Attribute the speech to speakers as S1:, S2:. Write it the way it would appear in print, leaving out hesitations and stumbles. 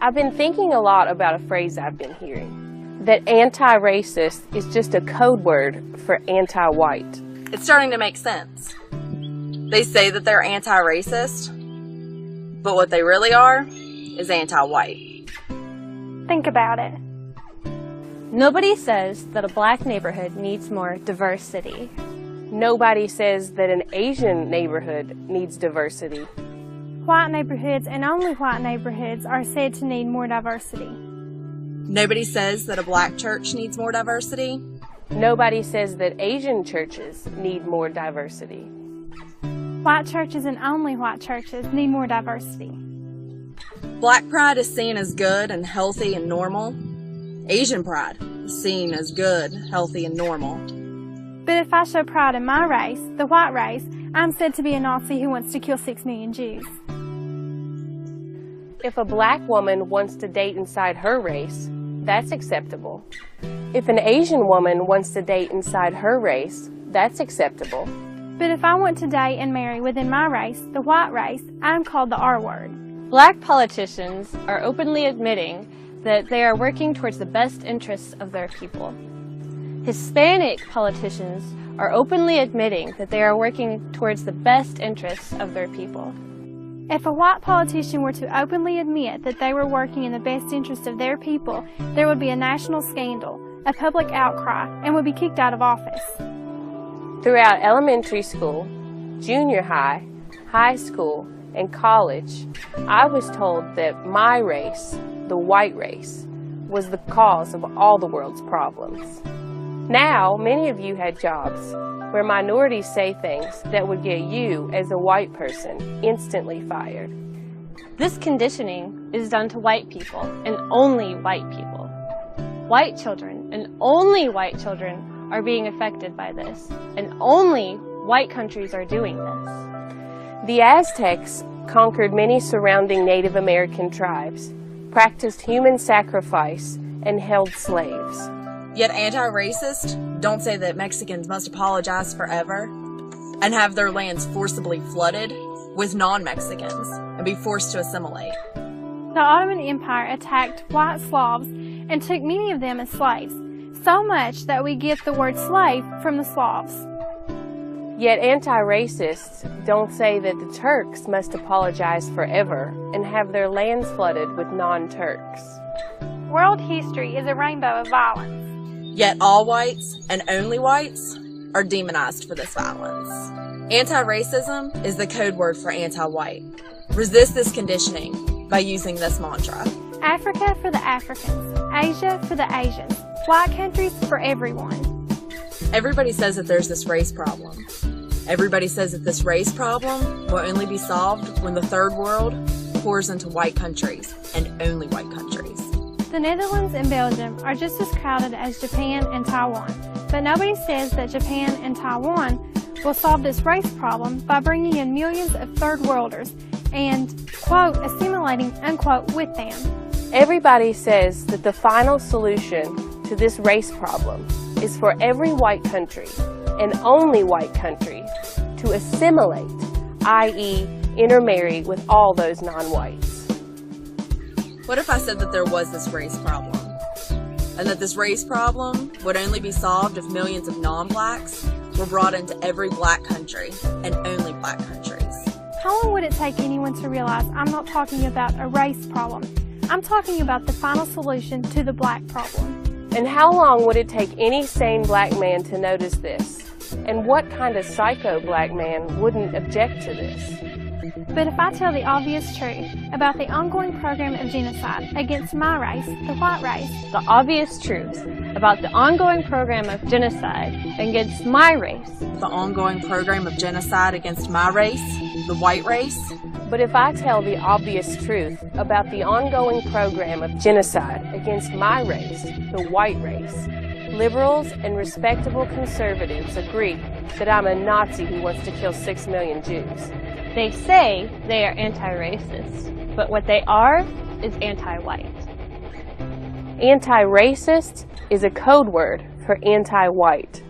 S1: I've been thinking a lot about a phrase I've been hearing, that anti-racist is just a code word for anti-white.
S2: It's starting to make sense. They say that they're anti-racist, but what they really are is anti-white.
S3: Think about it.
S4: Nobody says that a black neighborhood needs more diversity.
S1: Nobody says that an Asian neighborhood needs diversity.
S3: White neighborhoods and only white neighborhoods are said to need more diversity.
S2: Nobody says that a black church needs more diversity.
S1: Nobody says that Asian churches need more diversity.
S3: White churches and only white churches need more diversity.
S2: Black pride is seen as good and healthy and normal. Asian pride is seen as good, healthy, and normal.
S3: But if I show pride in my race, the white race, I'm said to be a Nazi who wants to kill 6 million Jews.
S1: If a black woman wants to date inside her race, that's acceptable. If an Asian woman wants to date inside her race, that's acceptable.
S3: But if I want to date and marry within my race, the white race, I'm called the R word.
S4: Black politicians are openly admitting that they are working towards the best interests of their people. Hispanic politicians are openly admitting that they are working towards the best interests of their people.
S3: If a white politician were to openly admit that they were working in the best interest of their people, there would be a national scandal, a public outcry, and would be kicked out of office.
S1: Throughout elementary school, junior high, high school, and college, I was told that my race, the white race, was the cause of all the world's problems. Now, many of you had jobs where minorities say things that would get you, as a white person, instantly fired.
S4: This conditioning is done to white people and only white people. White children and only white children are being affected by this, and only white countries are doing this.
S1: The Aztecs conquered many surrounding Native American tribes, practiced human sacrifice, and held slaves.
S2: Yet anti-racists don't say that Mexicans must apologize forever and have their lands forcibly flooded with non-Mexicans and be forced to assimilate.
S3: The Ottoman Empire attacked white Slavs and took many of them as slaves, so much that we get the word slave from the Slavs.
S1: Yet anti-racists don't say that the Turks must apologize forever and have their lands flooded with non-Turks.
S3: World history is a rainbow of violence.
S2: Yet all whites and only whites are demonized for this violence. Anti-racism is the code word for anti-white. Resist this conditioning by using this mantra.
S3: Africa for the Africans, Asia for the Asians, white countries for everyone.
S2: Everybody says that there's this race problem. Everybody says that this race problem will only be solved when the third world pours into white countries and only white countries.
S3: The Netherlands and Belgium are just as crowded as Japan and Taiwan, but nobody says that Japan and Taiwan will solve this race problem by bringing in millions of third worlders and, quote, assimilating, unquote, with them.
S1: Everybody says that the final solution to this race problem is for every white country, and only white country, to assimilate, i.e. intermarry with all those non-whites.
S2: What if I said that there was this race problem, and that this race problem would only be solved if millions of non-blacks were brought into every black country, and only black countries?
S3: How long would it take anyone to realize I'm not talking about a race problem? I'm talking about the final solution to the black problem.
S1: And how long would it take any sane black man to notice this? And what kind of psycho black man wouldn't object to this?
S3: But if I tell the obvious truth about the ongoing program of genocide against my race, the white race,
S4: The obvious truth about the ongoing program of genocide against my race,
S2: The ongoing program of genocide against my race, the white race.
S1: But if I tell the obvious truth about the ongoing program of genocide against my race, the white race, liberals and respectable conservatives agree that I'm a Nazi who wants to kill 6 million Jews.
S4: they say they are anti-racist, but what they are is anti-white.
S1: Anti-racist is a code word for anti-white.